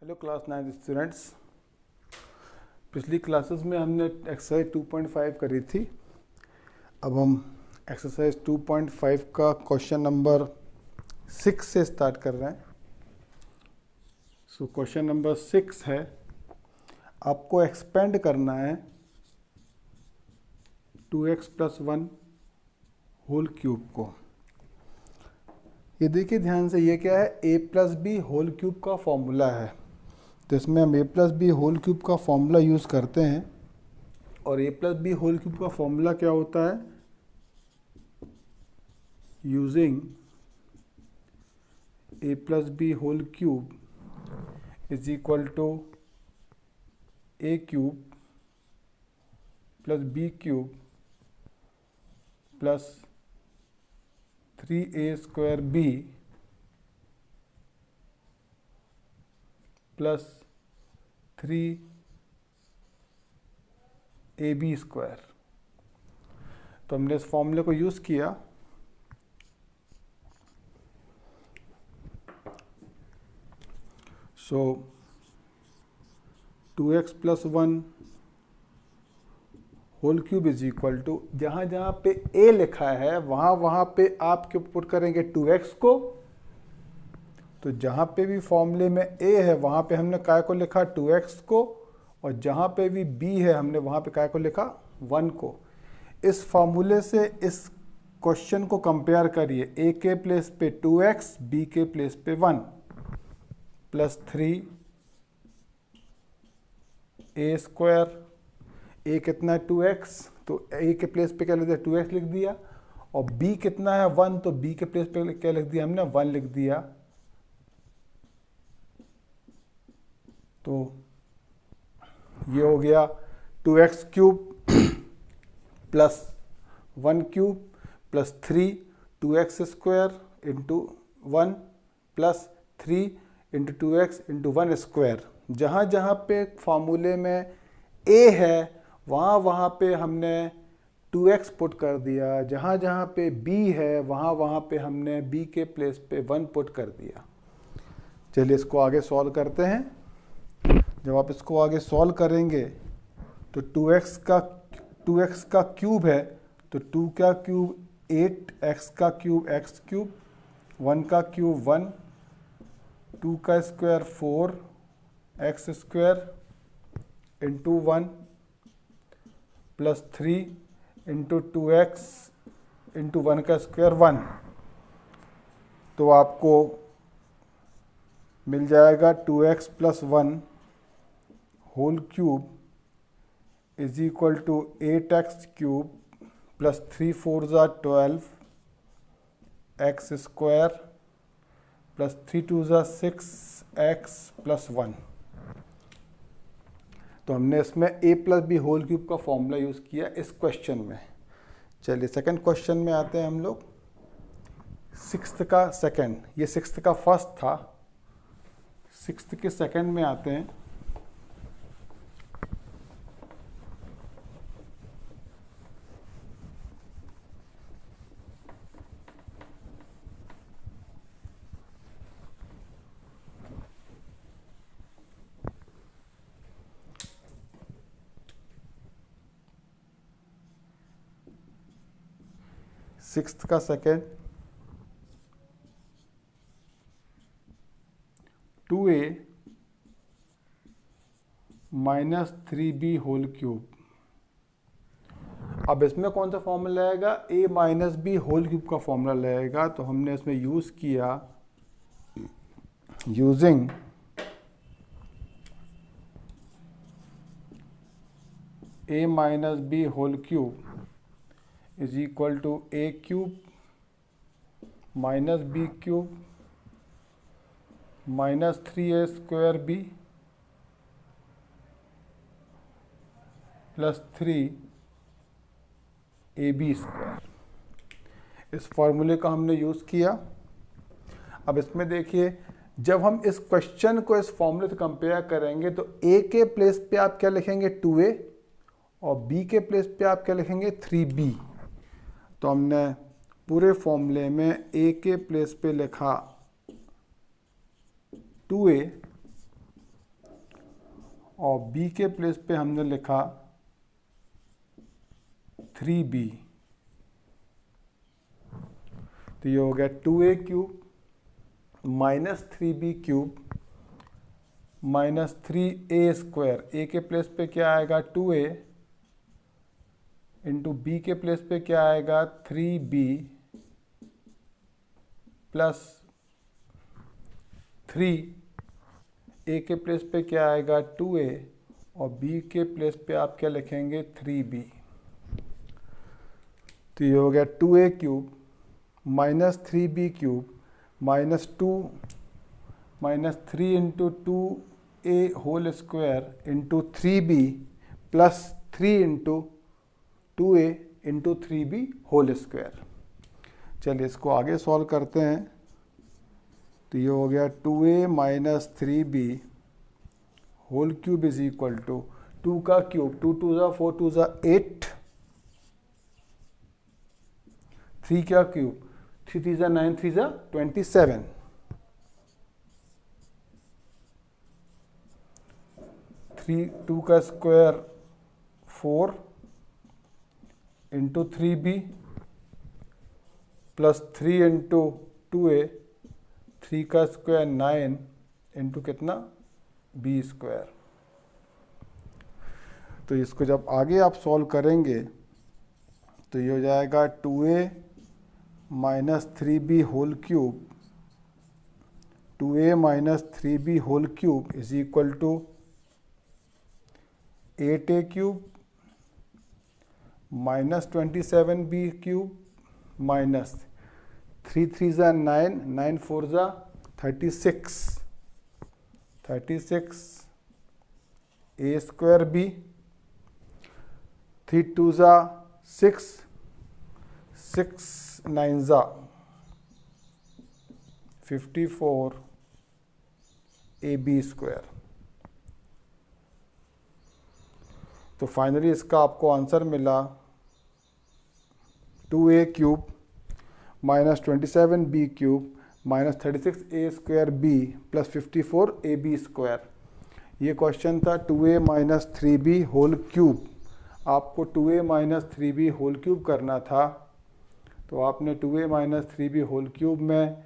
Hello class 9 students. पिछली classes में हमने एक्सरसाइज 2.5 करी थी। अब हम एक्सरसाइज 2.5 का क्वेश्चन नंबर 6 से स्टार्ट कर रहे हैं। सो क्वेश्चन नंबर 6 है, आपको एक्सपेंड करना है 2x + 1 होल क्यूब को। ये देखिए ध्यान से, ये क्या है, a + b होल क्यूब का फॉर्मूला है। तो इसमें हम a + b होल क्यूब का फॉर्मूला यूज़ करते हैं। और a + b होल क्यूब का फॉर्मूला क्या होता है? Using a + b whole cube is equal to a cube + b cube plus 3a² b plus 3ab²। तो हमने इस फॉर्मूले को यूज़ किया। So 2x + 1 whole cube is equal to, जहाँ जहाँ पे a लिखा है वहाँ पे आप क्यों पुट करेंगे 2x को। तो जहाँ पे भी फॉर्मूले में a है वहाँ पे हमने काय को लिखा 2x को, और जहाँ पे भी b है हमने वहाँ पे काय को लिखा 1 को। इस फॉर्मूले से इस क्वेश्चन को कंपेयर करिए, a के प्लेस पे 2x, b के प्लेस पे 1 प्लस 3a²। a कितना है 2x, तो a के प्लेस पे क्या लिख दिया 2x लिख दिया, और b कितना है 1, तो b के प्लेस पे क्या लिख दिया हमने 1 लिख दिया। तो ये हो गया 2x³ plus 1³ plus 3 2x² into 1 plus 3 into 2x into 1²। जहाँ जहाँ पे फार्मूले में a है वहाँ पे हमने 2x पुट कर दिया, जहाँ जहाँ पे b है वहाँ पे हमने b के प्लेस पे 1 पुट कर दिया। चलिए इसको आगे सॉल्व करते हैं। जब आप इसको आगे सॉल्व करेंगे तो 2x का क्यूब है, तो 2 का क्यूब 8, x का क्यूब x³, 1 का क्यूब 1, 2 का square 4 x² into 1 plus 3 into 2x into 1 का स्क्वायर 1। तो आपको मिल जाएगा 2x + 1 whole cube is equal to 8x³ plus 3 4 12 x² plus 3 2 6 x plus 1। तो हमने इसमें a + b होल क्यूब का फॉर्मूला यूज़ किया इस क्वेश्चन में। चलिए सेकंड क्वेश्चन में आते हैं हम लोग। 6th का सेकंड, ये 6th का फर्स्ट था, 6th के सेकंड में आते हैं। सिक्स्थ का second 2a - 3b whole cube. अब इसमें कौन सा फॉर्मूला आएगा? a - b होल क्यूब का फॉर्मूला लगेगा। तो हमने इसमें यूज़ किया using a - b whole cube is equal to a³ - b³ minus 3a² b plus 3ab²। इस फॉर्मूले का हमने यूज़ किया। अब इसमें देखिए, जब हम इस क्वेश्चन को इस फॉर्मूले से कंपेयर करेंगे तो a के प्लेस पे आप क्या लिखेंगे 2a, और b के प्लेस पे आप क्या लिखेंगे 3b। तो हमने पूरे फॉर्मूले में a के प्लेस पे लिखा 2a और b के प्लेस पे हमने लिखा 3b, तो ये हो गया 2a cube minus 3b cube minus 3a square. a के प्लेस पे क्या आएगा 2a इंटू b के प्लेस पे क्या आएगा 3b प्लस 3, a के प्लेस पे क्या आएगा 2a और b के प्लेस पे आप क्या लिखेंगे 3b। तो ये हो गया 2a cube minus 3b cube minus 3 into 2a whole square into 3b plus 3 into 2a into 3b whole square. चलिए इसको आगे सॉल्व करते हैं। तो ये हो गया 2a minus 3b whole cube is equal to 2 का क्यूब 2 2 ज़ा 4 2 ज़ा 8, 3 का क्यूब 3 3 ज़ा 9 3 ज़ा 27, 2 का square 4 into 3b plus 3 into 2a, 3 का स्क्वायर 9 इंटू कितना b स्क्वायर। तो इसको जब आगे आप सॉल्व करेंगे तो ये हो जाएगा 2a minus 3b whole cube, 2a minus 3b whole cube is equal to 8a cube minus 27b cube minus 3 3 ज़ा 9, 9 4 ज़ा 36, 36 a स्क्वायर b, 3 2 ज़ा 6, 6 9 ज़ा 54 ab स्क्वायर। तो फाइनली इसका आपको आंसर मिला 2a cube minus 27b cube minus 36a square b plus 54 ab square. ये question था 2a minus 3b whole cube. आपको 2a minus 3b whole cube करना था, तो आपने 2a minus 3b whole cube में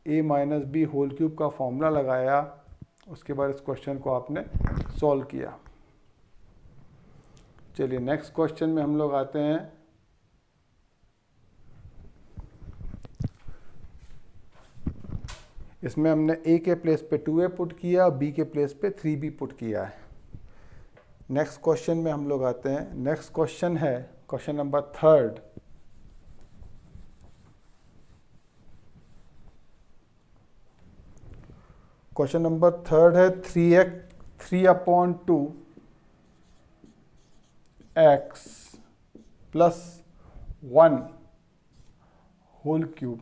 a minus b whole cube का formula लगाया, उसके बाद इस क्वेश्चन को आपने सॉल्व किया। चलिए नेक्स्ट क्वेश्चन में हम लोग आते हैं। इसमें हमने a के प्लेस पे 2a पुट किया और b के प्लेस पे 3b पुट किया है। नेक्स्ट क्वेश्चन में हम लोग आते हैं। नेक्स्ट क्वेश्चन है क्वेश्चन नंबर 3। क्वेश्चन नंबर 3 है 3/2 x प्लस 1 होल क्यूब।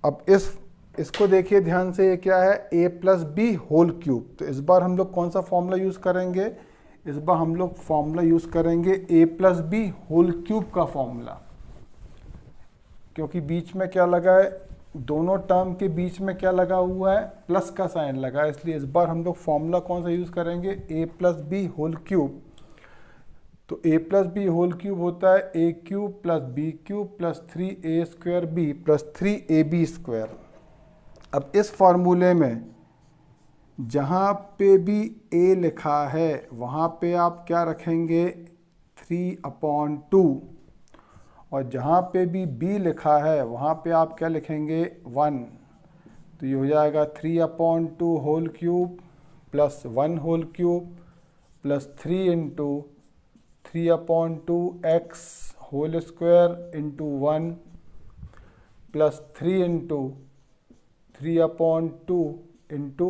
अब इसको देखिए ध्यान से, ये क्या है a plus B whole cube. तो इस बार हम लोग कौन सा फॉर्मूला यूज़ करेंगे? इस बार हम लोग फॉर्मूला यूज़ करेंगे a plus B whole cube का फॉर्मूला, क्योंकि बीच में क्या लगा है, दोनों टर्म के बीच में क्या लगा हुआ है, प्लस का साइन लगा है। इसलिए इस बार हम लोग फॉर्मूला कौन सा यूज़ करेंगे, a plus B whole cube. तो a plus B whole cube होता है a cube plus B cube plus 3a square B plus 3ab square. अब इस फार्मूले में जहाँ पे भी a लिखा है वहाँ पे आप क्या रखेंगे 3/2, और जहाँ पे भी b लिखा है वहाँ पे आप क्या लिखेंगे 1। तो ये हो जाएगा 3/2 whole cube plus 1 whole cube plus 3 into 3/2 x whole square into 1 plus 3 into 3/2 into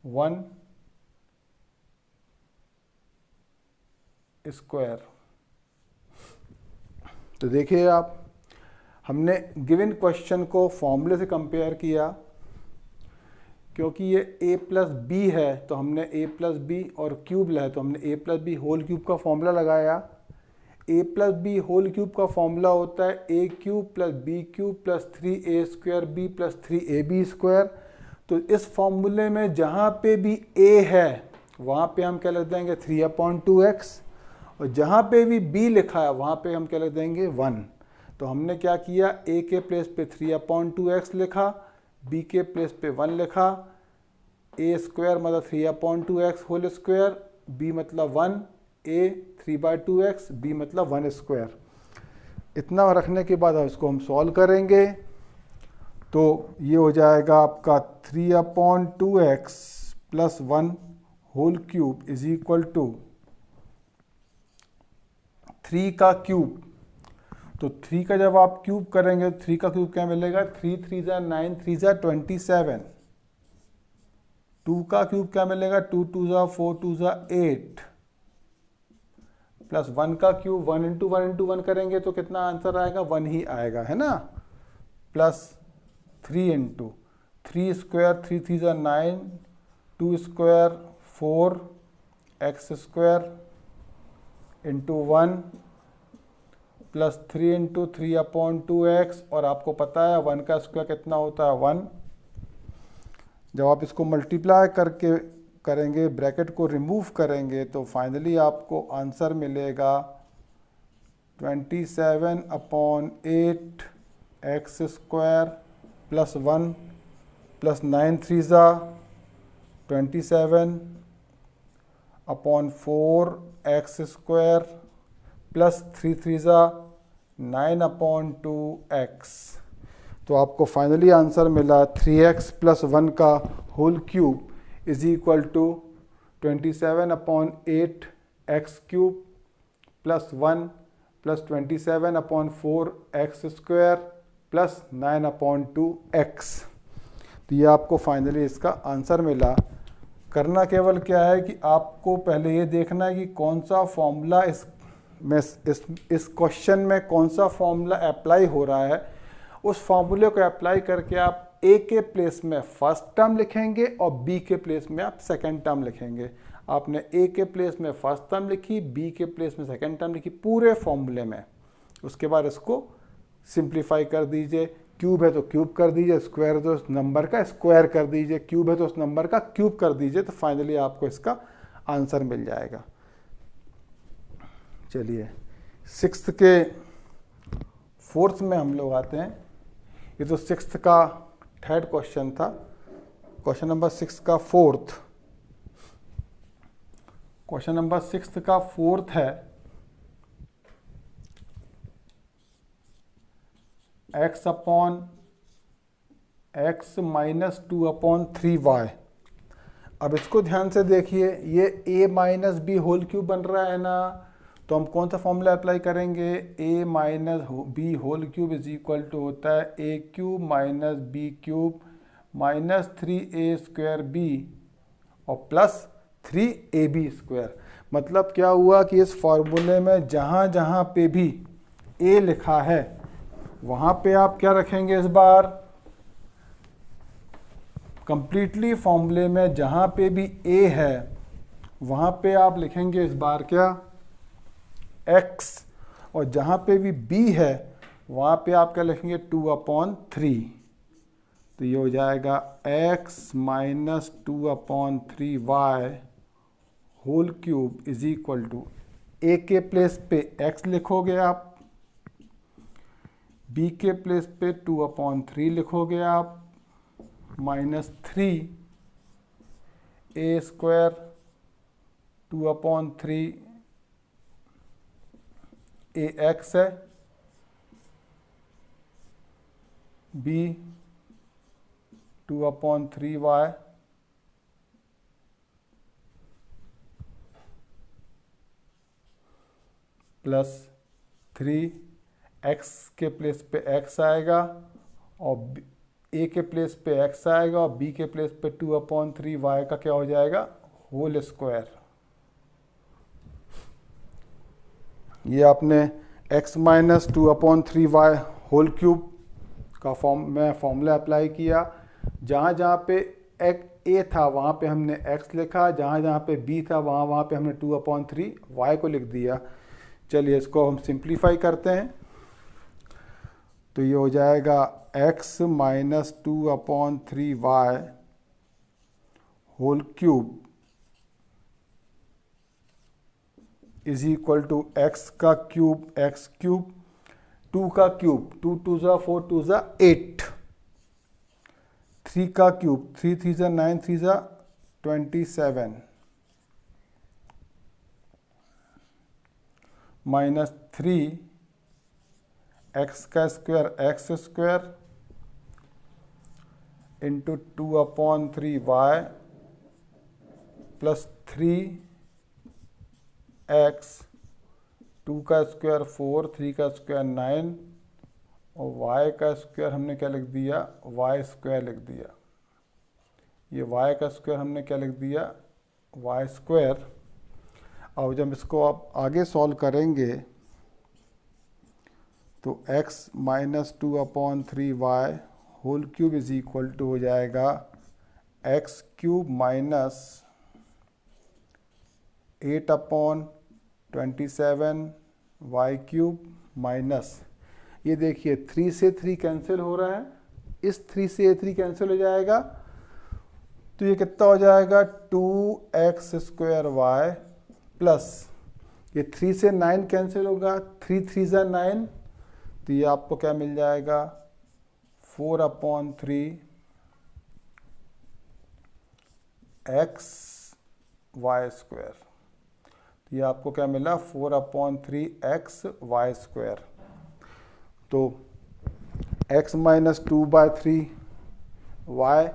1 square. तो देखिए आप, हमने गिवन क्वेश्चन को फॉर्मूले से कंपेयर किया, क्योंकि ये a प्लस बी है तो हमने a प्लस बी और क्यूब है तो हमने a plus B whole cube का फॉर्मूला लगाया। a plus B whole cube का फॉर्मूला होता है a cube plus B cube plus 3a square b plus 3ab square. तो इस फॉर्मूले में जहाँ पे भी a है वहाँ पे हम क्या लिख देंगे 3/2x, और जहाँ पे भी b लिखा है वहाँ पे हम क्या लिख देंगे 1। तो हमने क्या किया, a के प्लेस पे 3/2x लिखा, b के प्लेस पे 1 लिखा, a स्क्वायर मतलब 3/2x होल स्क्वायर, b मतलब 1, a 3/2x, b मतलब 1 स्क्वायर। इतना रखने के बाद इसको हम सॉल्व करेंगे तो ये हो जाएगा आपका 3/2x plus 1 whole cube is equal to 3 का क्यूब। तो 3 का जब आप क्यूब करेंगे तो 3 का क्यूब क्या मिलेगा, 3 3 ज़ा 9, 3 ज़ा 27। 2 का क्यूब क्या मिलेगा, 2 2 ज़ा 4, 2 ज़ा 8, प्लस 1 का क्यूब 1 इंटू 1 इंटू 1 करेंगे तो कितना आंसर आएगा, 1 ही आएगा, है ना। प्लस 3 इंटू 3 स्क्वायर 3 3 ज़ा 9, 2 square 4 x square into 1 plus 3 into 3/2x, और आपको पता है 1 का स्क्वायर कितना होता है 1। जब आप इसको मल्टीप्लाई करके करेंगे, ब्रैकेट को रिमूव करेंगे तो फाइनली आपको आंसर मिलेगा 27/8 एक्स स्क्वायर प्लस 1 प्लस 9 3 ज़ा 27/4 एक्स स्क्वायर प्लस 3 3 ज़ा 9/2x। तो आपको फाइनली आंसर मिला 3x प्लस 1 का whole cube is equal to 27/8 x cube plus 1 plus 27/4 x square plus 9/2x। तो ये आपको फाइनली इसका आंसर मिला। करना केवल क्या है कि आपको पहले ये देखना है कि कौन सा फॉर्मूला इस क्वेश्चन में कौन सा फॉर्मूला अप्लाई हो रहा है। उस फॉर्मूले को अप्लाई करके आप a के प्लेस में फर्स्ट टर्म लिखेंगे और b के प्लेस में आप सेकंड टर्म लिखेंगे। आपने a के प्लेस में फर्स्ट टर्म लिखी, b के प्लेस में सेकंड टर्म लिखी पूरे फॉर्मूले में। उसके बाद इसको सिंप्लीफाई कर दीजिए, क्यूब है तो क्यूब कर दीजिए, स्क्वायर है तो उस नंबर का स्क्वायर कर दीजिए, क्यूब है तो उस नंबर का क्यूब कर दीजिए, तो फाइनली आपको इसका आंसर मिल जाएगा। चलिए 6th के 4th में हम लोग आते हैं। ये तो 6th का 3rd क्वेश्चन था। क्वेश्चन नंबर 6 का 4th, क्वेश्चन नंबर 6 का 4th है x/x माइनस 2/3y। अब इसको ध्यान से देखिए, ये a minus B whole cube बन रहा है ना, तो हम कौन सा फॉर्मूला अप्लाई करेंगे, a minus B whole cube is equal to होता है a cube minus B cube minus 3a square b और प्लस 3ab स्क्वायर। मतलब क्या हुआ कि इस फॉर्मूले में जहाँ जहाँ पे भी a लिखा है वहाँ पे आप क्या रखेंगे, इस बार कंप्लीटली फॉर्मूले में जहाँ पे भी a है वहाँ पे आप लिखेंगे इस बार क्या, x, और जहाँ पे भी b है वहाँ पे आप क्या लिखेंगे 2/3। तो ये हो जाएगा x minus 2/3y whole cube is equal to a के प्लेस पे x लिखोगे आप, b के प्लेस पे 2/3 लिखोगे आप, माइनस 3a स्क्वायर 2/3 ax है, b 2/3y प्लस 3x के प्लेस पे x आएगा और a के प्लेस पे x आएगा और b के प्लेस पे 2/3y का क्या हो जाएगा, होल स्क्वायर। ये आपने x minus 2/3y whole cube का फॉर्मूला अप्लाई किया। जहाँ जहाँ पे a था वहाँ पे हमने x लिखा, जहाँ जहाँ पे b था वहाँ पे हमने 2/3y को लिख दिया। चलिए इसको हम सिंप्लीफाई करते हैं। तो ये हो जाएगा x minus 2/3y whole cube is equal to x का क्यूब, एक्स क्यूब, 2 का क्यूब, 2 2 ज़ा 4, 2 ज़ा 8, 3 का क्यूब, 3 3 ज़ा 9, 3 ज़ा 27, माइनस 3 एक्स का square, x square into 2/3 Y plus 3 x, 2 का स्क्वायर 4, 3 का स्क्वायर 9 और y का स्क्वायर हमने क्या लिख दिया, वाई स्क्वायर लिख दिया। ये y का स्क्वायर हमने क्या लिख दिया, वाई स्क्वायर। और जब इसको आप आगे सॉल्व करेंगे तो x minus 2/3 Y whole cube is equal to हो जाएगा x cube minus 8/27 Y cube minus, ये देखिए 3 से 3 कैंसिल हो रहा है, इस 3 से 3 कैंसिल हो जाएगा, तो ये कितना हो जाएगा 2x स्क्वायर वाई प्लस ये 3 से 9 कैंसिल होगा, 3 3 ज़ा 9, तो ये आपको क्या मिल जाएगा 4/3 एक्स वाई स्क्वायर। तो ये आपको क्या मिला 4/3 एक्स वाई स्क्वायर। तो x minus 2/3 Y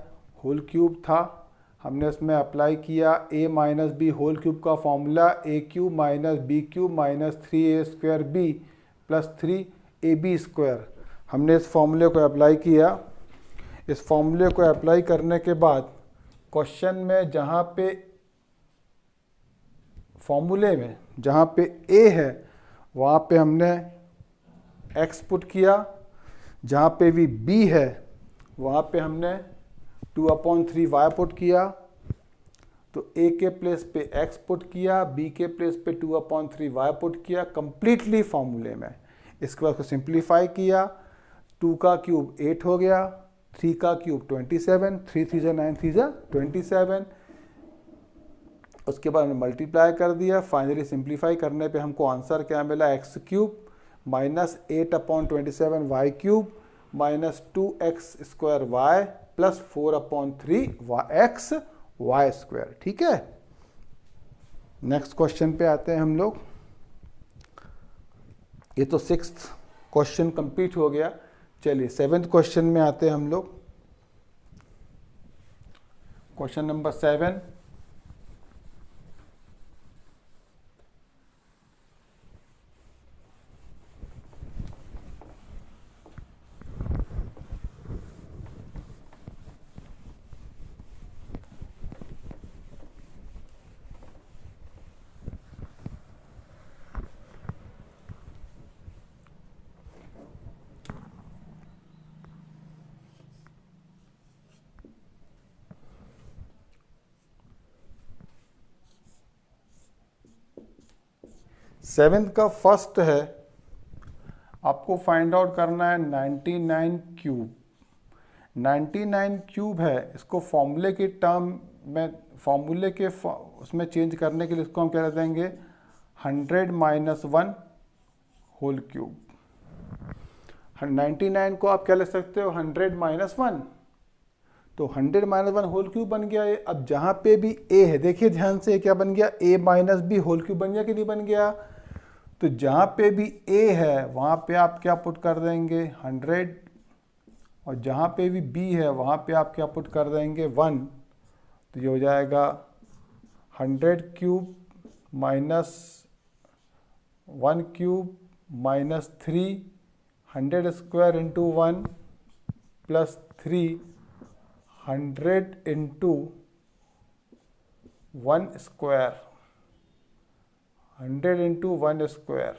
whole cube था, हमने इसमें अप्लाई किया a minus B whole cube का formula, a cube minus B cube minus 3a square B plus 3ab square. हमने इस फॉर्मूले को अप्लाई किया। इस फॉर्मूले को अप्लाई करने के बाद क्वेश्चन में जहाँ पे फॉर्मूले में जहाँ पे a है वहाँ पे हमने x पुट किया, जहाँ पे भी b है वहाँ पे हमने 2/3 y पुट किया। तो a के प्लेस पे x पुट किया, b के प्लेस पे 2/3 y पुट किया कंप्लीटली फॉर्मूले में। इसके बाद उसको सिंप्लीफाई किया, 2 का क्यूब 8 हो गया, 3 का क्यूब 27, 3 3 ज़ा 9, 3 ज़ा 27। उसके बाद हमने मल्टीप्लाई कर दिया। फाइनली सिंप्लीफाई करने पे हमको आंसर क्या मिला, x cube minus 8/27 Y cube minus 2x square Y plus 4/3 x Y square. ठीक है, नेक्स्ट क्वेश्चन पे आते हैं हम लोग। ये तो 6th क्वेश्चन कंप्लीट हो गया। चलिए 7th क्वेश्चन में आते हैं हम लोग। क्वेश्चन नंबर 7, सेवेंथ का फर्स्ट है, आपको फाइंड आउट करना है 99 क्यूब। 99 क्यूब है, इसको फॉर्मूले के टर्म में, फॉर्मूले के उसमें चेंज करने के लिए इसको हम क्या कर देंगे 100 माइनस 1 होल क्यूब। 99 को आप क्या लिख सकते हो 100 माइनस 1, तो 100 माइनस 1 होल क्यूब बन गया ये। अब जहाँ पे भी a है, देखिए ध्यान से क्या बन गया, a minus B whole cube बन गया कि नहीं बन गया। तो जहाँ पे भी a है वहाँ पे आप क्या पुट कर देंगे 100, और जहाँ पे भी b है वहाँ पे आप क्या पुट कर देंगे 1। तो ये हो जाएगा 100 cube minus 1 cube minus 3, 100 square into 1 plus 3, 100 into 1 square, 100 into 1 square.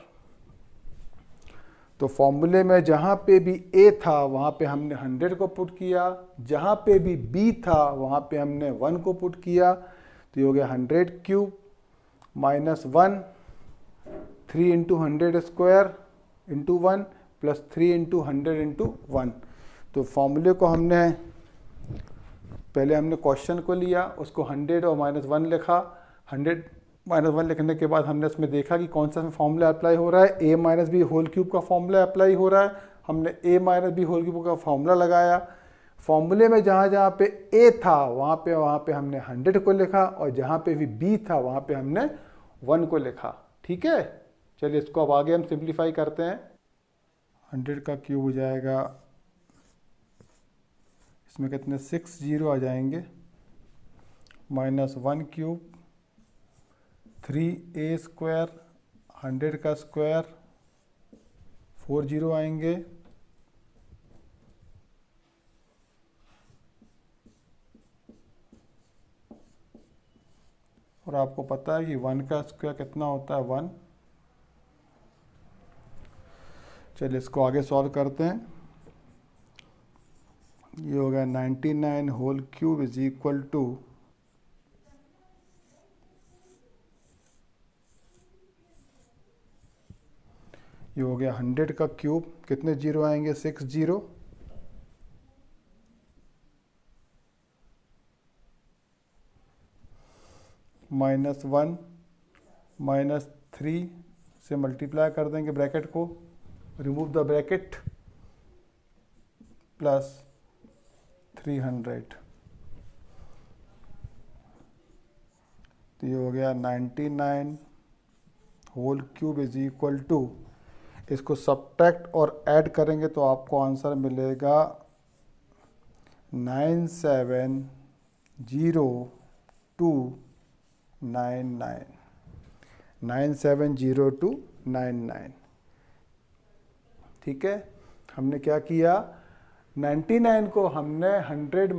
तो फॉर्मूले में जहाँ पे भी a था वहाँ पे हमने 100 को पुट किया, जहाँ पे भी b था वहाँ पे हमने 1 को पुट किया। तो ये हो गया 100 cube minus 1, 3 into 100 square into 1 plus 3 into 100 into 1। तो फॉर्मूले को हमने पहले हमने क्वेश्चन को लिया, उसको 100 और -1 लिखा। 100 -1 लिखने के बाद हमने इसमें देखा कि कौन सा फॉर्मूला अप्लाई हो रहा है, a minus B whole cube का फॉर्मूला अप्लाई हो रहा है। हमने a minus B whole cube का फॉर्मूला लगाया। फॉर्मूले में जहाँ जहाँ पे a था वहाँ पे हमने 100 को लिखा, और जहाँ पे भी b था वहाँ पे हमने 1 को लिखा। ठीक है, चलिए इसको अब आगे हम सिंप्लीफाई करते हैं। 100 का क्यूब हो जाएगा, इसमें कितने 6 जीरो आ जाएंगे, -1 क्यूब 3a स्क्वायर, 100 का स्क्वायर 4 जीरो आएंगे, और आपको पता है कि 1 का स्क्वायर कितना होता है 1। चलिए इसको आगे सॉल्व करते हैं। ये हो गया 99 whole cube is equal to, ये हो गया 100 का क्यूब, कितने जीरो आएंगे 6 जीरो, -1 -3 से मल्टीप्लाई कर देंगे ब्रैकेट को, रिमूव द ब्रैकेट, प्लस 300। तो ये हो गया 99 whole cube is equal to, इसको सब्ट्रैक्ट और ऐड करेंगे तो आपको आंसर मिलेगा 970299, 970299। ठीक है, हमने क्या किया, 99 को हमने 100 -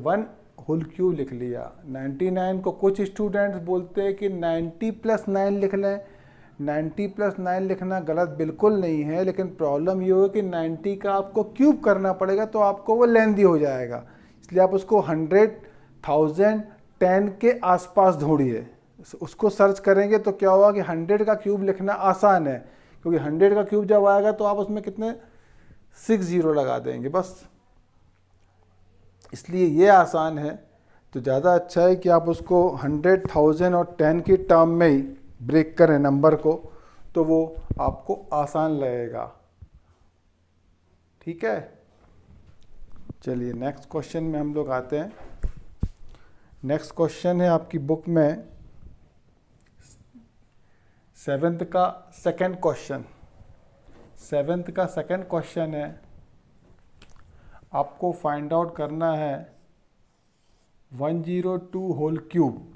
1 होल क्यूब लिख लिया। 99 को कुछ स्टूडेंट्स बोलते हैं कि 90 + 9 लिख लें। 90 + 9 लिखना गलत बिल्कुल नहीं है, लेकिन प्रॉब्लम ये हो कि 90 का आपको क्यूब करना पड़ेगा तो आपको वो लेंदी हो जाएगा, इसलिए आप उसको 100, 1000, 10 के आसपास ढूंढिए। उसको सर्च करेंगे तो क्या होगा कि 100 का क्यूब लिखना आसान है, क्योंकि 100 का क्यूब जब आएगा तो आप उसमें कितने 6 जीरो लगा देंगे बस, इसलिए ये आसान है। तो ज़्यादा अच्छा है कि आप उसको 100, 1000 और 10 की टर्म में ही ब्रेक करें नंबर को, तो वो आपको आसान लगेगा। ठीक है, चलिए नेक्स्ट क्वेश्चन में हम लोग आते हैं। नेक्स्ट क्वेश्चन है आपकी बुक में 7th का सेकंड क्वेश्चन। 7th का सेकंड क्वेश्चन है, आपको फाइंड आउट करना है 102 होल क्यूब।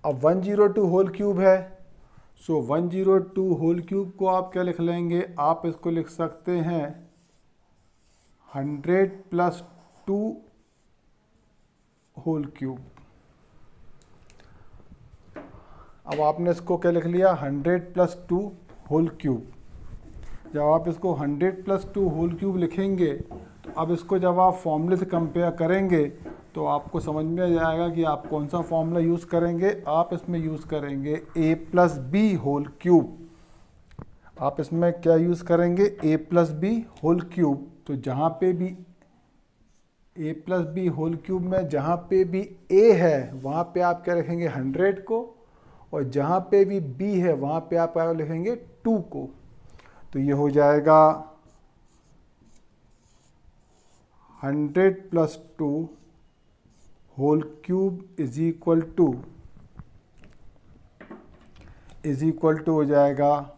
अब 102 होल क्यूब है, सो 102 होल क्यूब को आप क्या लिख लेंगे, आप इसको लिख सकते हैं 100 + 2 होल क्यूब। अब आपने इसको क्या लिख लिया, 100 + 2 होल क्यूब। जब आप इसको 100 + 2 होल क्यूब लिखेंगे तो अब इसको जब आप फॉर्मूले से कंपेयर करेंगे तो आपको समझ में आ जाएगा कि आप कौन सा फॉर्मूला यूज़ करेंगे। आप इसमें यूज़ करेंगे a + b होल क्यूब। आप इसमें क्या यूज़ करेंगे, a + b होल क्यूब। तो जहाँ पे भी a + b होल क्यूब में जहाँ पे भी a है वहाँ पे आप क्या लिखेंगे 100 को, और जहाँ पे भी b है वहाँ पे आप क्या लिखेंगे 2 को। तो ये हो जाएगा 100 + 2 whole cube is equal to हो जाएगा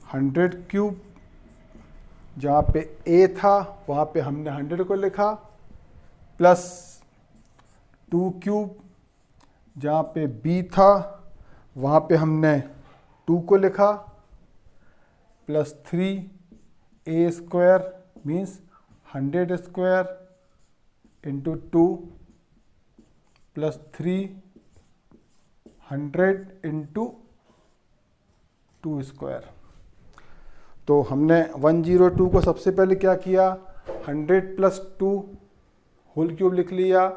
100 क्यूब, जहाँ पे a था वहाँ पे हमने 100 को लिखा, प्लस 2 क्यूब, जहाँ पे b था वहाँ पे हमने 2 को लिखा, plus 3a square means 100 square into 2 plus 300 into 2 square. तो हमने 102 को सबसे पहले क्या किया, 100 + 2 होल क्यूब लिख लिया।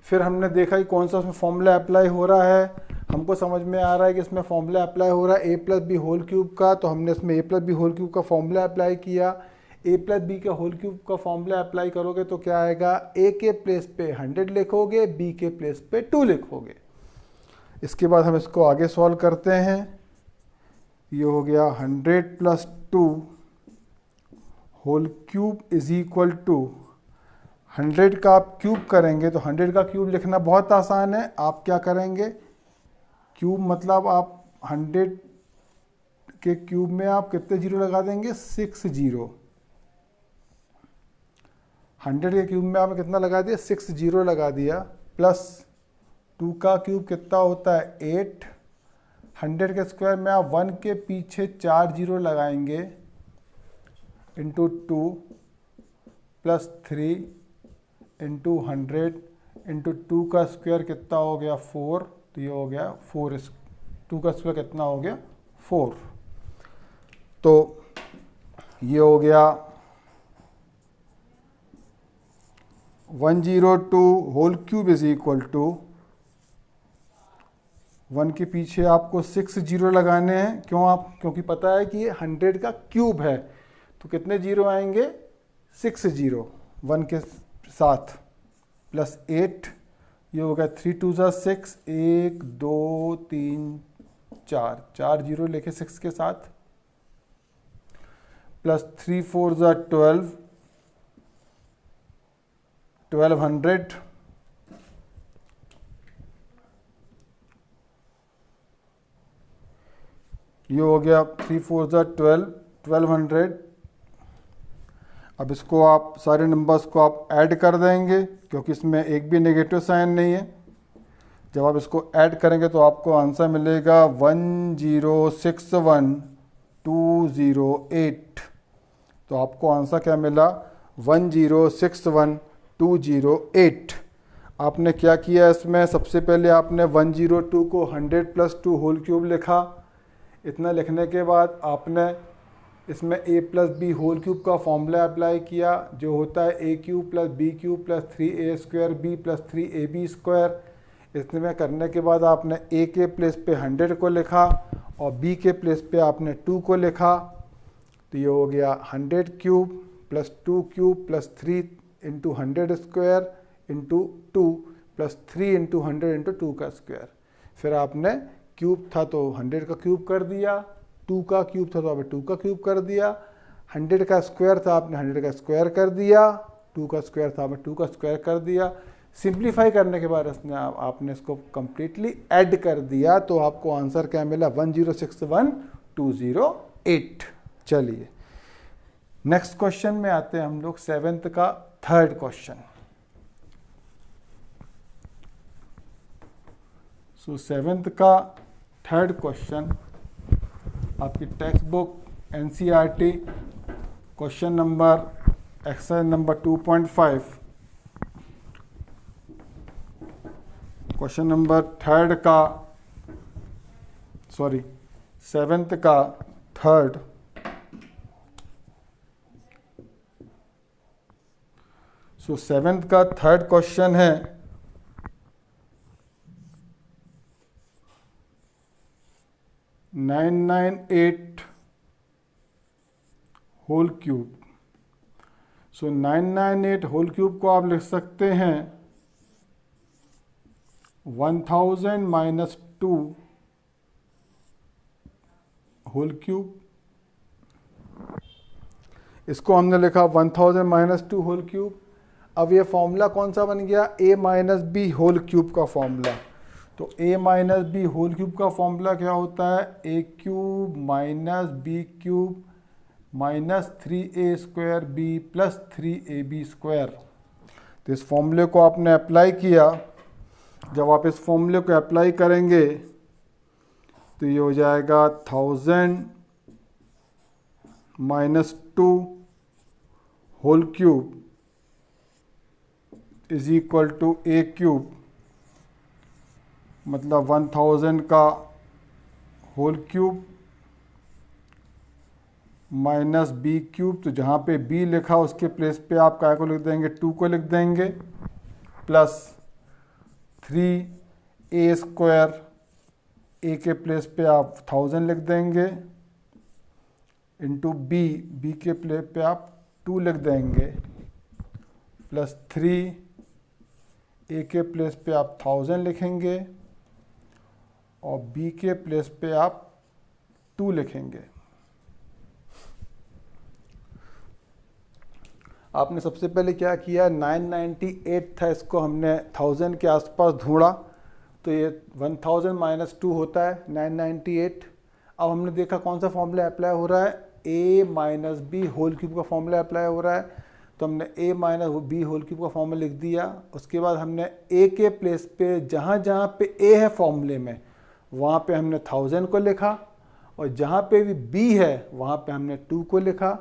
फिर हमने देखा कि कौन सा उसमें फॉर्मूला अप्लाई हो रहा है। हमको समझ में आ रहा है कि इसमें फॉर्मूला अप्लाई हो रहा है a + b होल क्यूब का, तो हमने इसमें a + b होल क्यूब का फॉर्मूला अप्लाई किया। ए प्लस बी के होल क्यूब का फॉर्मूला अप्लाई करोगे तो क्या आएगा, ए के प्लेस पे 100 लिखोगे, बी के प्लेस पे 2 लिखोगे। इसके बाद हम इसको आगे सॉल्व करते हैं। ये हो गया 100 plus 2 whole cube is equal to 100 का आप क्यूब करेंगे तो 100 का क्यूब लिखना बहुत आसान है। आप क्या करेंगे, क्यूब मतलब आप 100 के क्यूब में आप कितने जीरो लगा देंगे, 6 जीरो। 100 के क्यूब में आपने कितना लगा दिया, 6 जीरो लगा दिया, प्लस 2 का क्यूब कितना होता है 8। 100 के स्क्वायर में आप 1 के पीछे 4 जीरो लगाएंगे, इंटू 2 प्लस 3 इंटू 100 इंटू 2 का स्क्वायर कितना हो गया 4, तो ये हो गया 4, 2 का स्क्वायर कितना हो गया 4। तो ये हो गया 102 whole cube is equal to 1 के पीछे आपको 6 जीरो लगाने हैं, क्योंकि पता है कि ये 100 का क्यूब है, तो कितने जीरो आएंगे, 6 जीरो 1 के साथ, प्लस 8, ये हो गया 3 2 ज़ा 6, 1 2 3 4 जीरो लेके 6 के साथ, प्लस 3 4 ज़ा 12, 1200, ये हो गया 3 4 ज़ा 12, 1200। अब इसको आप सारे नंबर्स को आप ऐड कर देंगे, क्योंकि इसमें एक भी नेगेटिव साइन नहीं है। जब आप इसको ऐड करेंगे तो आपको आंसर मिलेगा 1061208। तो आपको आंसर क्या मिला, 1061208। आपने क्या किया इसमें, सबसे पहले आपने 102 को 100 प्लस 2 होल क्यूब लिखा। इतना लिखने के बाद आपने इसमें a plus B whole cube का फॉर्मूला अप्लाई किया, जो होता है a cube plus B cube plus 3a square B plus 3ab square. इसमें करने के बाद आपने a के प्लेस पे 100 को लिखा और b के प्लेस पे आपने 2 को लिखा। तो ये हो गया 100 cube plus 2 cube plus 3 into 100 square into 2 plus 3 into 100 into 2 का स्क्वायर। फिर आपने क्यूब था तो 100 का क्यूब कर दिया, 2 का क्यूब था तो आपने 2 का क्यूब कर दिया, 100 का स्क्वायर था आपने 100 का स्क्वायर कर दिया, 2 का स्क्वायर था आपने 2 का स्क्वायर कर दिया। सिंप्लीफाई करने के बाद आपने इसको कम्प्लीटली ऐड कर दिया, तो आपको आंसर क्या मिला, 1061208। चलिए नेक्स्ट क्वेश्चन में आते हैं हम लोग, 7th का थर्ड क्वेश्चन। सो 7th का थर्ड क्वेश्चन आपकी text book NCERT question number exercise number 2.5, question number 7th का थर्ड। सो 7th का थर्ड क्वेश्चन है 998 होल क्यूब। सो 998 होल क्यूब को आप लिख सकते हैं 1000 माइनस 2 होल क्यूब। इसको हमने लिखा 1000 माइनस 2 होल क्यूब। अब ये फॉर्मूला कौन सा बन गया, a minus B whole cube का फॉर्मूला। तो a minus B whole cube का फॉर्मूला क्या होता है, a cube minus B cube minus 3a square b plus 3ab square. तो इस फॉर्मूले को आपने अप्लाई किया। जब आप इस फॉर्मूले को अप्लाई करेंगे तो ये हो जाएगा 1000 minus 2 whole cube is equal to a cube, मतलब 1000 का whole cube minus B cube. तो जहाँ पे b लिखा उसके प्लेस पे आप क्या को लिख देंगे, 2 को लिख देंगे, प्लस 3a स्क्वायर, a के प्लेस पे आप 1000 लिख देंगे, इंटू b के प्लेस पे आप 2 लिख देंगे प्लस 3, ए के प्लेस पे आप 1000 लिखेंगे और बी के प्लेस पे आप 2 लिखेंगे। आपने सबसे पहले क्या किया, 998 था, इसको हमने 1000 के आसपास ढूंढा, तो ये 1000 माइनस 2 होता है 998। अब हमने देखा कौन सा फॉर्मूला अप्लाई हो रहा है, a minus B whole cube का फॉर्मूला अप्लाई हो रहा है, तो हमने a minus B whole cube का फॉर्मूला लिख दिया। उसके बाद हमने a के प्लेस पे जहाँ जहाँ पे a है फॉर्मूले में वहाँ पे हमने 1000 को लिखा, और जहाँ पे भी b है वहाँ पे हमने 2 को लिखा।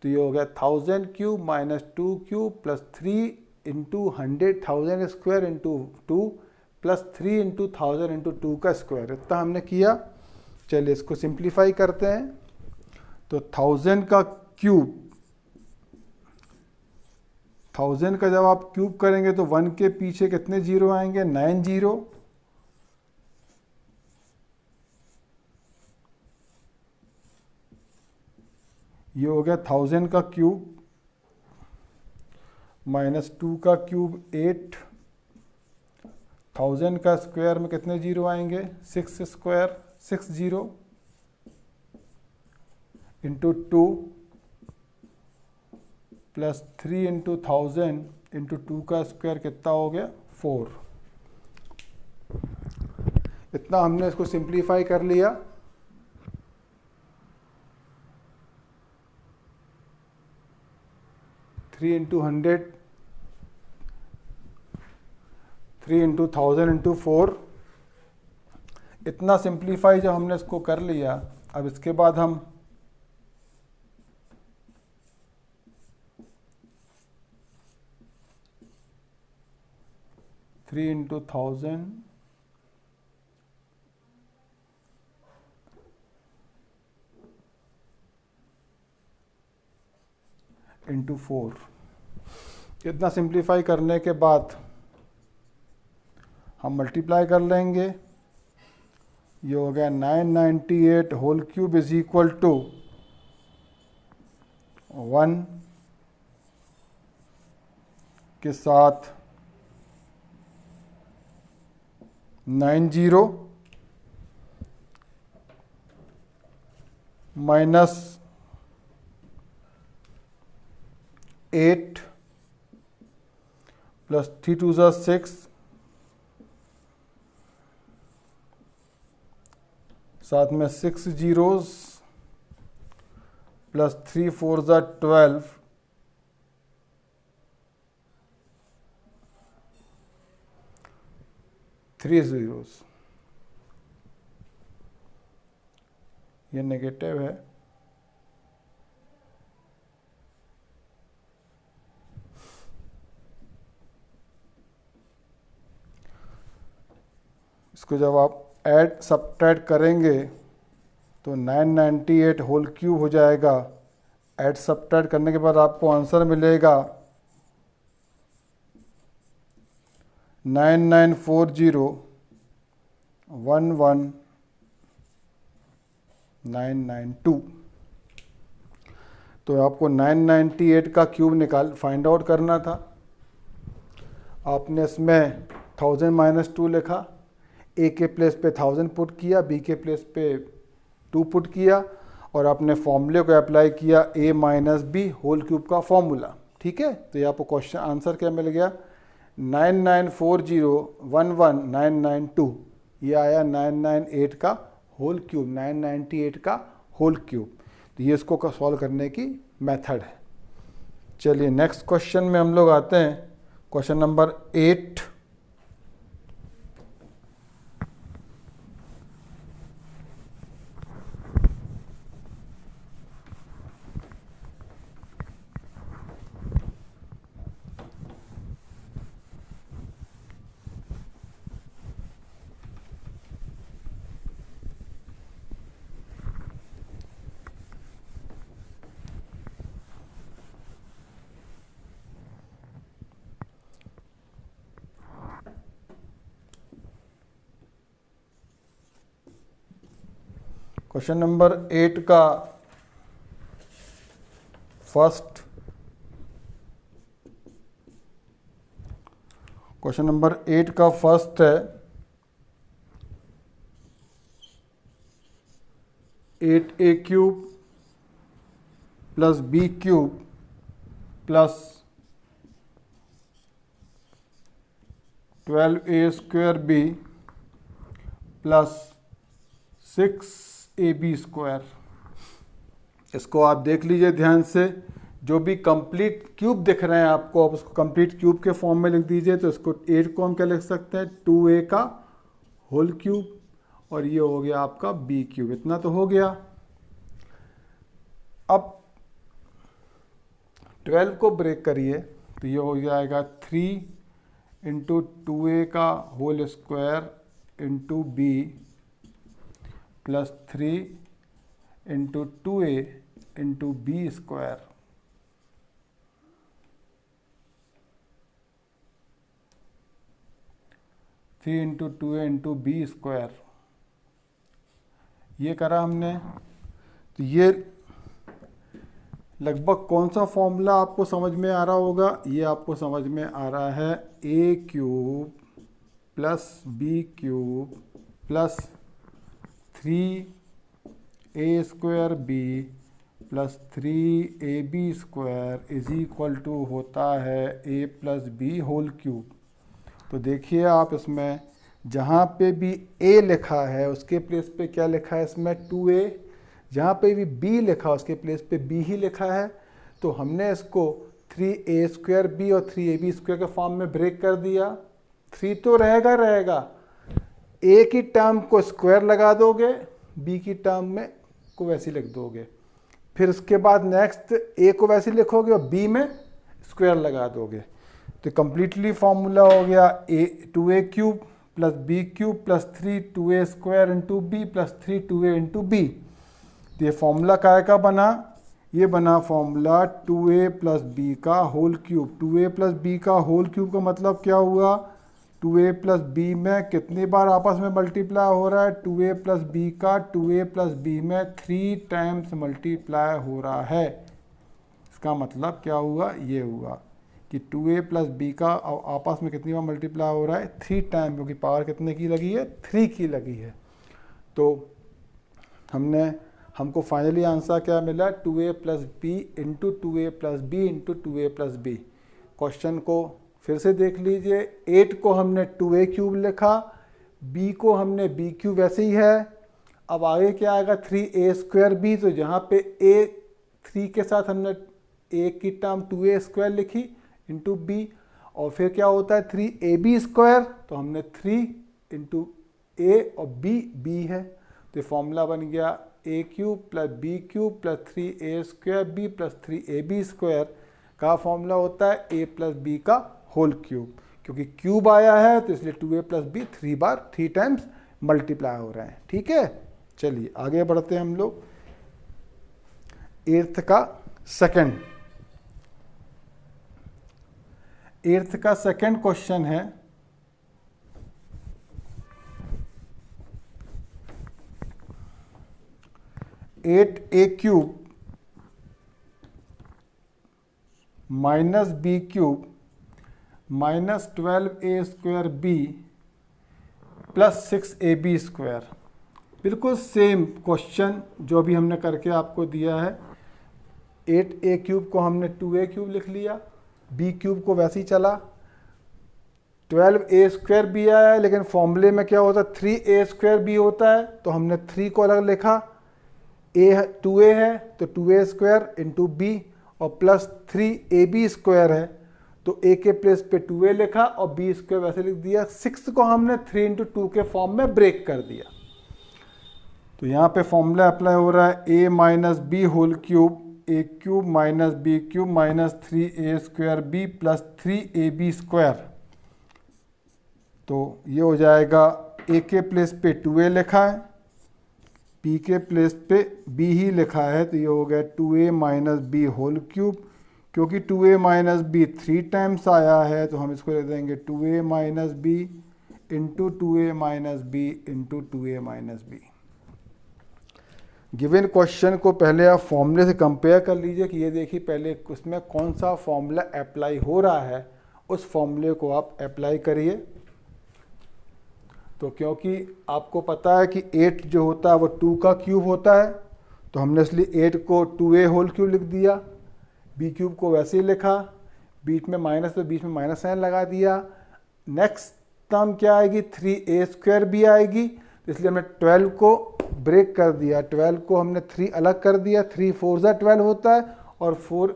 तो ये हो गया 1000 cube minus 2 cube plus 3 into 100,000 square into 2 plus 3 into 1000 into 2 का स्क्वायर, इतना हमने किया। चलिए इसको सिंप्लीफाई करते हैं। तो 1000 का क्यूब, 1000 का जब आप क्यूब करेंगे तो 1 के पीछे कितने जीरो आएंगे, 9 जीरो। ये हो गया 1000 का क्यूब माइनस 2 का क्यूब 8, 1000 का स्क्वायर में कितने जीरो आएंगे, 6 square 6 zero into 2 plus 3 into 1000 into 2 का स्क्वायर कितना हो गया, 4। इतना हमने इसको सिंप्लीफाई कर लिया। थ्री इंटू 100, 3 इंटू 1000 इंटू 4, इतना सिंप्लीफाई जब हमने इसको कर लिया, अब इसके बाद हम थ्री इंटू 1000 इंटू 4, इतना सिंप्लीफाई करने के बाद हम मल्टीप्लाई कर लेंगे। ये हो गया 998 whole cube is equal to 1 के साथ 90 माइनस 8 प्लस 3 2 ज़ा 6, साथ में 6 जीरोस प्लस 3 4 ज़ा 12, 3 जीरोस, ये नेगेटिव है। इसको जब आप ऐड सब्ट्रैक्ट करेंगे तो 998 होल क्यूब हो जाएगा। ऐड सब्ट्रैक्ट करने के बाद आपको आंसर मिलेगा 994011992। तो आपको 998 का क्यूब फाइंड आउट करना था। आपने इसमें 1000 माइनस 2 लिखा, ए के प्लेस पे 1000 पुट किया, बी के प्लेस पे 2 पुट किया, और आपने फॉर्मूले को अप्लाई किया ए माइनस बी होल क्यूब का फॉर्मूला। ठीक है, तो ये आपको क्वेश्चन आंसर क्या मिल गया, 994011992। ये आया 998 का होल क्यूब, 998 का होल क्यूब। तो ये इसको सॉल्व करने की मेथड है। चलिए नेक्स्ट क्वेश्चन में हम लोग आते हैं, क्वेश्चन नंबर 8। क्वेश्चन नंबर 8 का फर्स्ट क्वेश्चन नंबर 8 का फर्स्ट है 8a cube plus B cube plus 12a square B plus 6ab square. इसको आप देख लीजिए ध्यान से, जो भी कंप्लीट क्यूब दिख रहे हैं आपको, आप उसको कंप्लीट क्यूब के फॉर्म में लिख दीजिए। तो इसको 8 को हम क्या लिख सकते हैं, 2a का होल क्यूब, और ये हो गया आपका b क्यूब। इतना तो हो गया। अब 12 को ब्रेक करिए तो ये हो जाएगा 3 इंटू 2a का whole square into B plus 3 into 2a into B square. Three into 2a into B square, ये करा हमने। तो ये लगभग कौन सा फॉर्मूला आपको समझ में आ रहा होगा, ये आपको समझ में आ रहा है a cube plus B cube plus 3a square B plus 3ab square is equal to होता है a plus B whole cube. तो देखिए आप इसमें जहाँ पे भी a लिखा है उसके प्लेस पे क्या लिखा है, इसमें 2a। जहाँ पे भी b लिखा है उसके प्लेस पे b ही लिखा है। तो हमने इसको 3a स्क्वायर बी और 3ab स्क्वायर के फॉर्म में ब्रेक कर दिया। 3 तो रहेगा, a की टर्म को स्क्वायर लगा दोगे, b की टर्म में को वैसे लिख दोगे। फिर उसके बाद नेक्स्ट a को वैसे लिखोगे और b में स्क्वायर लगा दोगे। तो कंप्लीटली फॉर्मूला हो गया 2a cube plus B cube plus 3 2a square into B plus 3 2a into b. तो ये फॉर्मूला काय का बना, ये बना फॉर्मूला 2a प्लस बी का whole cube. 2a plus b का होल क्यूब का मतलब क्या हुआ, 2a प्लस बी में कितनी बार आपस में मल्टीप्लाई हो रहा है, 2a प्लस बी का 2a प्लस बी में 3 टाइम्स मल्टीप्लाई हो रहा है। इसका मतलब क्या हुआ, ये हुआ कि 2a प्लस बी का आपस में कितनी बार मल्टीप्लाई हो रहा है, 3 टाइम, क्योंकि पावर कितने की लगी है, 3 की लगी है। तो हमको फाइनली आंसर क्या मिला, 2a plus b into 2a plus b into 2a plus b. Question को फिर से देख लीजिए, 8 को हमने 2a क्यूब लिखा, b को हमने b क्यूब वैसे ही है। अब आगे क्या आएगा, 3a स्क्वायर बी। तो जहाँ पे a 3 के साथ हमने a की टर्म 2a स्क्वायर लिखी इंटू बी, और फिर क्या होता है 3ab स्क्वायर। तो हमने 3 इंटू a और b है। तो फॉर्मूला बन गया a cube plus B cube plus 3a square B plus 3ab square का फॉर्मूला होता है a प्लस बी का होल क्यूब। क्योंकि क्यूब आया है तो इसलिए 2a plus B 3 times multiply हो रहे हैं। ठीक है, चलिए आगे बढ़ते हैं हम लोग। 8th का सेकंड क्वेश्चन है, a cube minus B cube minus 12a square B plus 6ab square. बिल्कुल सेम क्वेश्चन जो अभी हमने करके आपको दिया है। 8a क्यूब को हमने 2a क्यूब लिख लिया, b क्यूब को वैसे ही चला, 12a स्क्वायर बी आया है, लेकिन फॉर्मूले में क्या होता है 3a स्क्वायर बी होता है। तो हमने 3 को अलग लिखा, a 2a है तो 2a स्क्वायर इंटू बी और प्लस 3ab स्क्वायर है तो a के प्लेस पे 2a लिखा और b स्क्वायर वैसे लिख दिया। 6 को हमने 3 इंटू 2 के फॉर्म में ब्रेक कर दिया। तो यहाँ पे फॉर्मूला अप्लाई हो रहा है a minus B whole cube, a cube minus B cube minus 3a square B plus 3ab square. तो ये हो जाएगा a के प्लेस पे 2a लिखा है, b के प्लेस पे b ही लिखा है, तो ये हो गया 2a minus B whole cube. क्योंकि 2a माइनस बी 3 टाइम्स आया है तो हम इसको लिख देंगे 2a minus b into 2a minus b into 2a minus b. Given question को पहले आप फॉर्मूले से कंपेयर कर लीजिए कि ये देखिए पहले उसमें कौन सा फॉर्मूला अप्लाई हो रहा है उस फॉर्मूले को आप अप्लाई करिए। तो क्योंकि आपको पता है कि 8 जो होता है वो 2 का क्यूब होता है, तो हमने इसलिए 8 को 2a होल क्यूब लिख दिया, b क्यूब को वैसे ही लिखा, बीच में माइनस तो बीच में माइनस साइन लगा दिया। नेक्स्ट टर्म क्या आएगी, 3a स्क्वायर भी आएगी, तो इसलिए हमने 12 को ब्रेक कर दिया, 12 को हमने 3 अलग कर दिया, 3 4 जा 12 होता है, और 4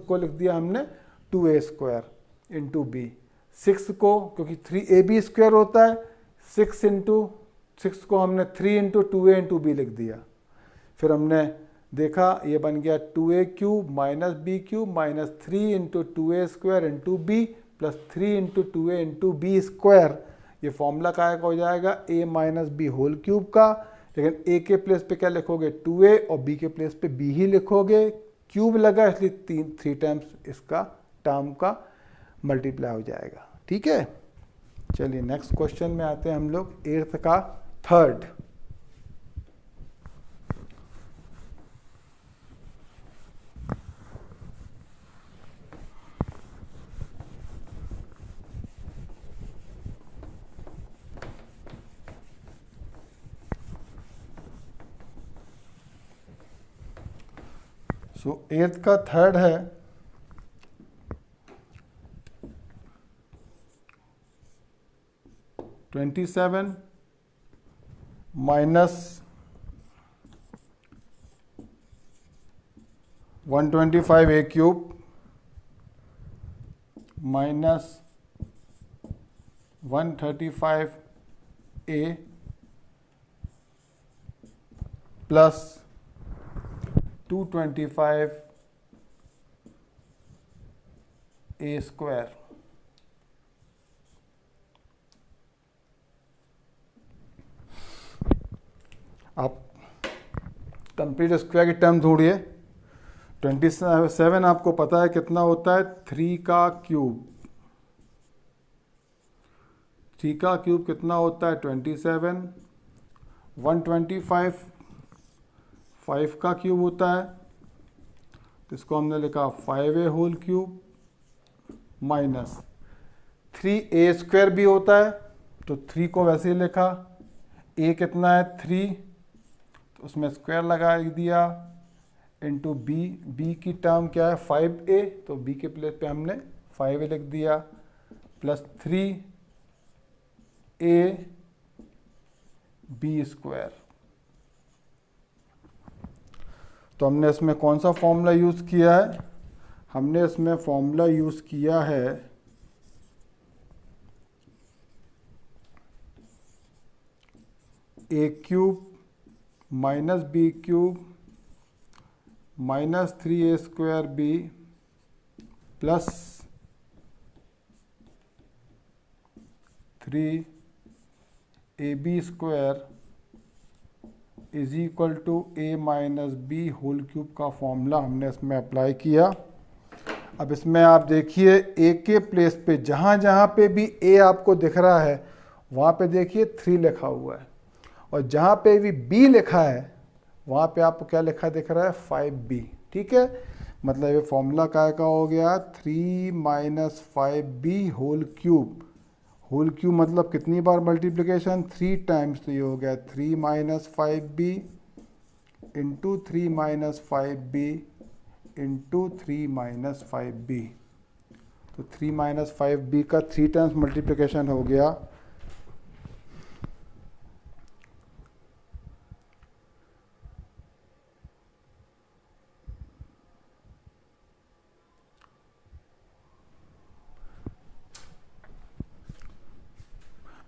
को लिख दिया हमने 2a स्क्वायर इंटू बी। 6 को, क्योंकि 3ab स्क्वायर होता है, 6 को हमने 3 इंटू 2a इंटू बी लिख दिया। फिर हमने देखा ये बन गया 2a cube minus B cube minus 3 into 2a square into B plus 3 into 2a into B square. ये फॉर्मूला का हो जाएगा a minus B whole cube का, लेकिन a के प्लेस पे क्या लिखोगे 2a और b के प्लेस पे b ही लिखोगे, क्यूब लगा इसलिए 3 टाइम्स इसका टर्म का मल्टीप्लाई हो जाएगा। ठीक है, चलिए नेक्स्ट क्वेश्चन में आते हैं हम लोग, 8th का थर्ड। सो 8th का थर्ड है, -27 125a cube minus 135a plus 225a square. आप कंप्लीट स्क्वायर की टर्म ढूंढिए। 27 आपको पता है कितना होता है, 3 का क्यूब। 3 का क्यूब कितना होता है 27। 125 5 का क्यूब होता है, तो इसको हमने लिखा 5a whole cube minus 3a square भी होता है, तो 3 को वैसे ही लिखा, a कितना है 3, तो उसमें स्क्वायर लगा दिया इंटू बी की टर्म क्या है 5a, तो b के प्लेस पे हमने 5a लिख दिया प्लस 3a b स्क्वायर। तो हमने इसमें कौन सा फॉर्मूला यूज़ किया है, हमने इसमें फॉर्मूला यूज़ किया है a cube minus B cube minus 3a square B plus 3ab square is equal to a minus B whole cube का फॉर्मूला हमने इसमें अप्लाई किया। अब इसमें आप देखिए a के प्लेस पे जहाँ जहाँ पे भी a आपको दिख रहा है वहाँ पे देखिए 3 लिखा हुआ है, और जहाँ पे भी b लिखा है वहाँ पे आपको क्या लिखा दिख रहा है 5b। ठीक है, मतलब ये फॉर्मूला का हो गया 3 minus 5b whole cube. Whole cube मतलब कितनी बार मल्टीप्लिकेशन, 3 टाइम्स, तो ये हो गया 3 minus 5b into 3 minus 5b into 3 minus 5b। तो 3 माइनस 5b का 3 टाइम्स मल्टीप्लिकेशन हो गया।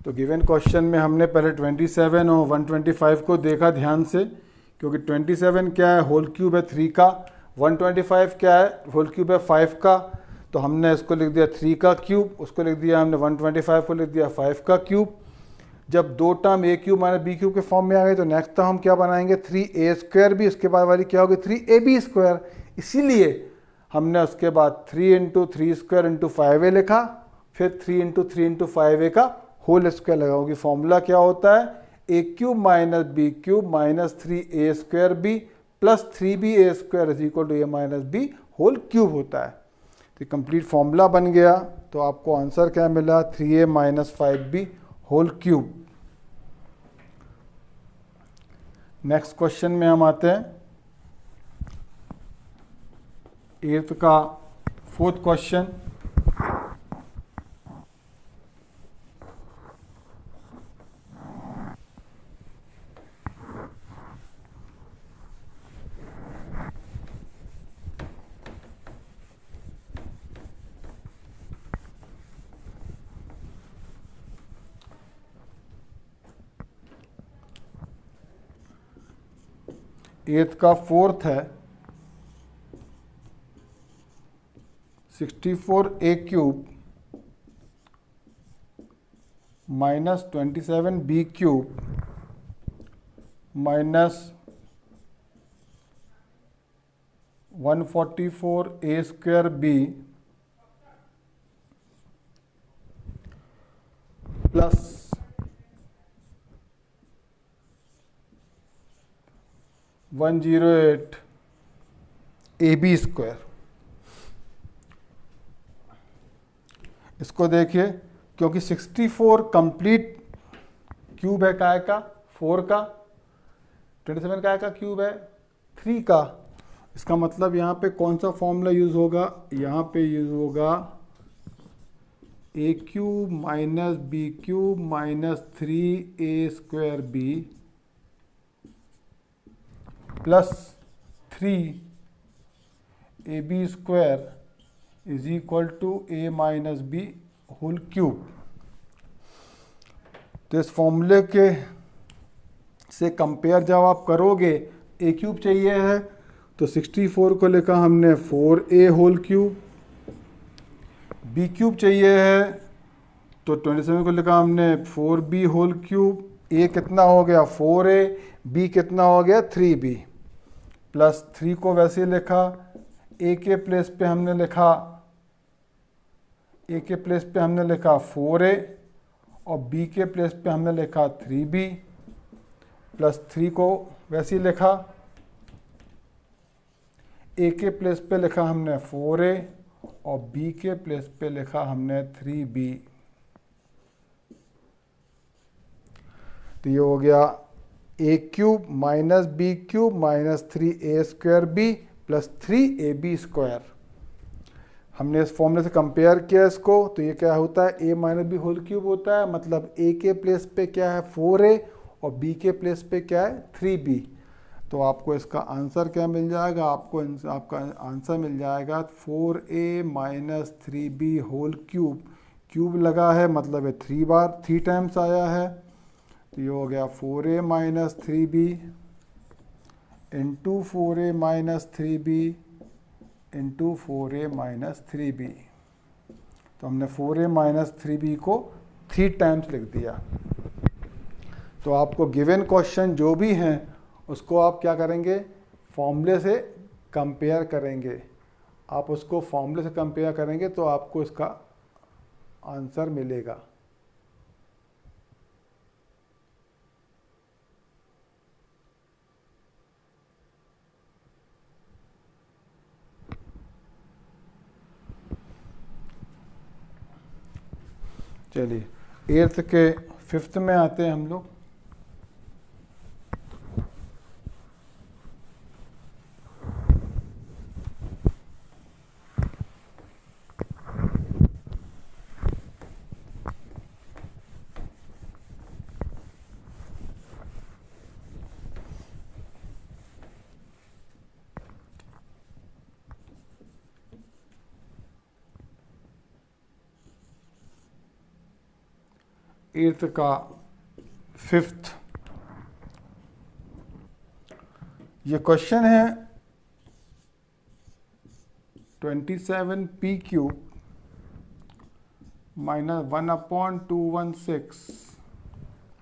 तो गिवन क्वेश्चन में हमने पहले 27 और 125 को देखा ध्यान से, क्योंकि 27 क्या है होल क्यूब है 3 का, 125 क्या है होल क्यूब है 5 का, तो हमने इसको लिख दिया 3 का क्यूब, उसको लिख दिया हमने 125 को लिख दिया 5 का क्यूब। जब दो term a cube minus B cube के फॉर्म में आ गए तो नेक्स्ट टर्म हम क्या बनाएंगे 3a स्क्वायर भी, उसके बाद वाली क्या होगी 3ab स्क्वायर। इसीलिए हमने उसके बाद 3 इंटू 3 स्क्वायर इंटू 5a लिखा, फिर 3 इंटू 3 इंटू 5a का होल स्क्वायर लगाओगे। फॉर्मूला क्या होता है a cube minus B cube minus 3a square B plus 3ba square is equal to a minus B whole cube होता है। तो कंप्लीट फॉर्मूला बन गया। तो तो आपको आंसर क्या मिला, 3a minus 5b whole cube. Next question में हम आते हैं, 8th का 4th क्वेश्चन। एथ का 4th है, 64a cube minus 27b cube minus 144a square b plus 108 AB square. इसको देखिए, क्योंकि 64 कंप्लीट क्यूब है काय का, 4 का, 27 काय का क्यूब है, 3 का। इसका मतलब यहाँ पे कौन सा फॉर्मूला यूज होगा, यहाँ पे यूज होगा a cube minus B cube minus 3a square b plus 3ab square is equal to a minus B whole cube. तो इस फॉर्मूले के से कंपेयर जब आप करोगे, a क्यूब चाहिए है तो 64 को लिखा हमने 4a whole cube, b cube चाहिए है तो 27 को लिखा हमने 4b होल क्यूब। a कितना हो गया 4a, b कितना हो गया 3b, प्लस 3 को वैसे लिखा, a के प्लेस पे हमने लिखा, a के प्लेस पे हमने लिखा 4a और b के प्लेस पे हमने लिखा 3b, प्लस 3 को वैसे ही लिखा, a के प्लेस पे लिखा हमने 4a और b के प्लेस पे लिखा हमने 3b। तो ये हो गया a cube minus B cube minus 3a square b plus 3ab square. हमने इस फॉर्मूले से कंपेयर किया इसको, तो ये क्या होता है, a minus B whole cube होता है, मतलब a के प्लेस पे क्या है 4a और b के प्लेस पे क्या है 3b। तो आपको इसका आंसर क्या मिल जाएगा, आपका आंसर मिल जाएगा 4a minus 3b whole cube. Cube लगा है मतलब ये 3 टाइम्स आया है, तो ये हो गया 4a minus 3b into 4a minus 3b into 4a minus 3b। तो हमने 4a माइनस 3b को 3 टाइम्स लिख दिया। तो आपको गिवन क्वेश्चन जो भी हैं उसको आप क्या करेंगे, फॉर्मूले से कंपेयर करेंगे। आप उसको फॉर्मूले से कंपेयर करेंगे तो आपको इसका आंसर मिलेगा। चलिए 8th के 5th में आते हैं हम लोग। एट्थ का 5th ये क्वेश्चन है 27p cube minus 1/216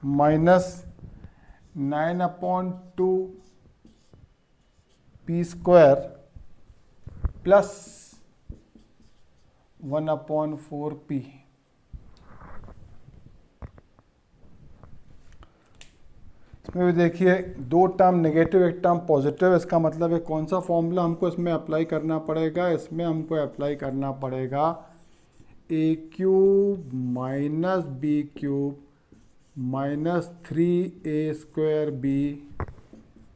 minus 9/2p square plus 1/4p। इसमें भी देखिए 2 टर्म नेगेटिव 1 टर्म पॉजिटिव, इसका मतलब है कौन सा फॉर्मूला हमको इसमें अप्लाई करना पड़ेगा, इसमें हमको अप्लाई करना पड़ेगा A cube minus B cube minus 3a² B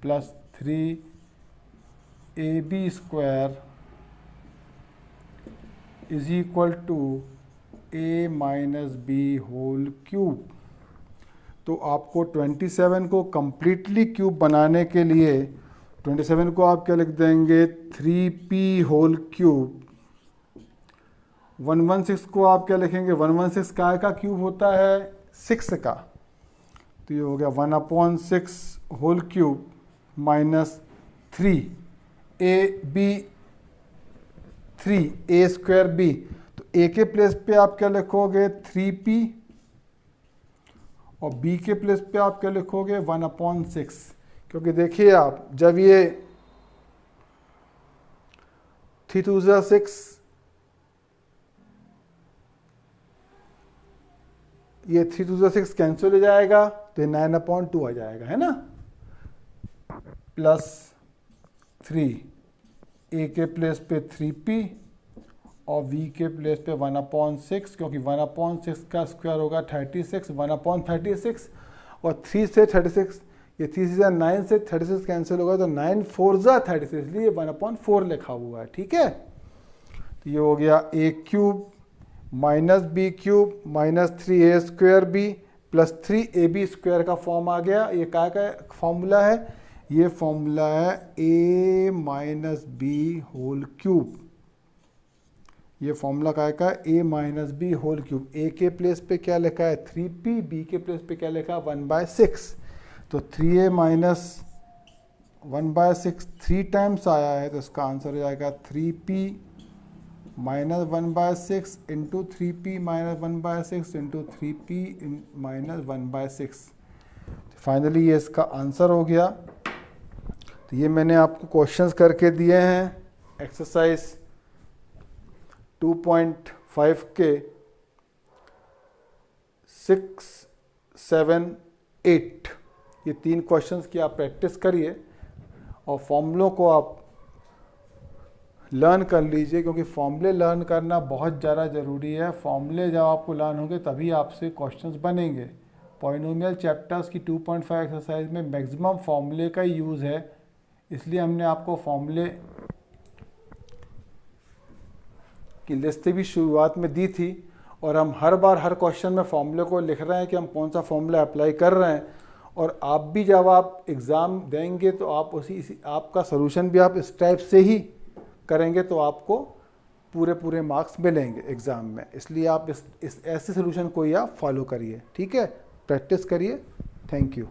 plus 3ab square is equal to a minus B whole cube. तो आपको 27 को कंप्लीटली क्यूब बनाने के लिए 27 को आप क्या लिख देंगे 3p होल क्यूब। 116 को आप क्या लिखेंगे 116 काय का क्यूब होता है 6 का, तो ये हो गया 1/6 होल क्यूब माइनस 3a² तो a के प्लेस पे आप क्या लिखोगे 3p और b के प्लेस पे आप क्या लिखोगे 1/6, क्योंकि देखिए आप जब ये 3 2 6 ये 3 2 6 कैंसिल हो जाएगा तो ये 9/2 आ जाएगा, है ना, प्लस 3 a के प्लेस पे 3p और v के प्लेस पे 1/6, क्योंकि 1/6 का स्क्वायर होगा 36 1/36 और 3 से 36 ये 3 से 9 से 36 कैंसिल होगा तो 9 4 36, इसलिए 1/4 लिखा हुआ है, ठीक है। तो ये हो गया a cube minus B cube minus 3a² B plus 3ab square का फॉर्म आ गया। ये क्या का फॉर्मूला है, ये फॉर्मूला है a minus B whole cube. ये फॉर्मूला क्या का a minus B whole cube. a के प्लेस पे क्या लिखा है 3p, b के प्लेस पे क्या लिखा है 1/6, तो 3a माइनस 1/6 3 टाइम्स आया है तो इसका आंसर हो जाएगा 3p minus 1/6 into 3p minus 1/6 into 3p minus 1/6। Finally ये इसका आंसर हो गया। तो ये मैंने आपको क्वेश्चंस करके दिए हैं एक्सरसाइज 2.5 के 6, 7, 8 ये 3 क्वेश्चंस की आप प्रैक्टिस करिए और फॉर्मूलों को आप लर्न कर लीजिए, क्योंकि फॉर्मूले लर्न करना बहुत ज़्यादा ज़रूरी है। फॉर्मूले जब आपको लर्न होंगे तभी आपसे क्वेश्चंस बनेंगे। पॉलिनोमियल चैप्टर्स की 2.5 एक्सरसाइज में मैक्सिमम फॉर्मूले का यूज़ है, इसलिए हमने आपको फॉर्मूले की लिस्ट भी शुरुआत में दी थी और हम हर बार हर क्वेश्चन में फॉर्मूले को लिख रहे हैं कि हम कौन सा फॉर्मूला अप्लाई कर रहे हैं। और आप भी जब आप एग्ज़ाम देंगे तो आप आपका सॉल्यूशन भी आप इस टाइप से ही करेंगे तो आपको पूरे मार्क्स मिलेंगे एग्ज़ाम में। इसलिए आप इस ऐसे सॉल्यूशन को ही आप फॉलो करिए, ठीक है, प्रैक्टिस करिए। Thank you.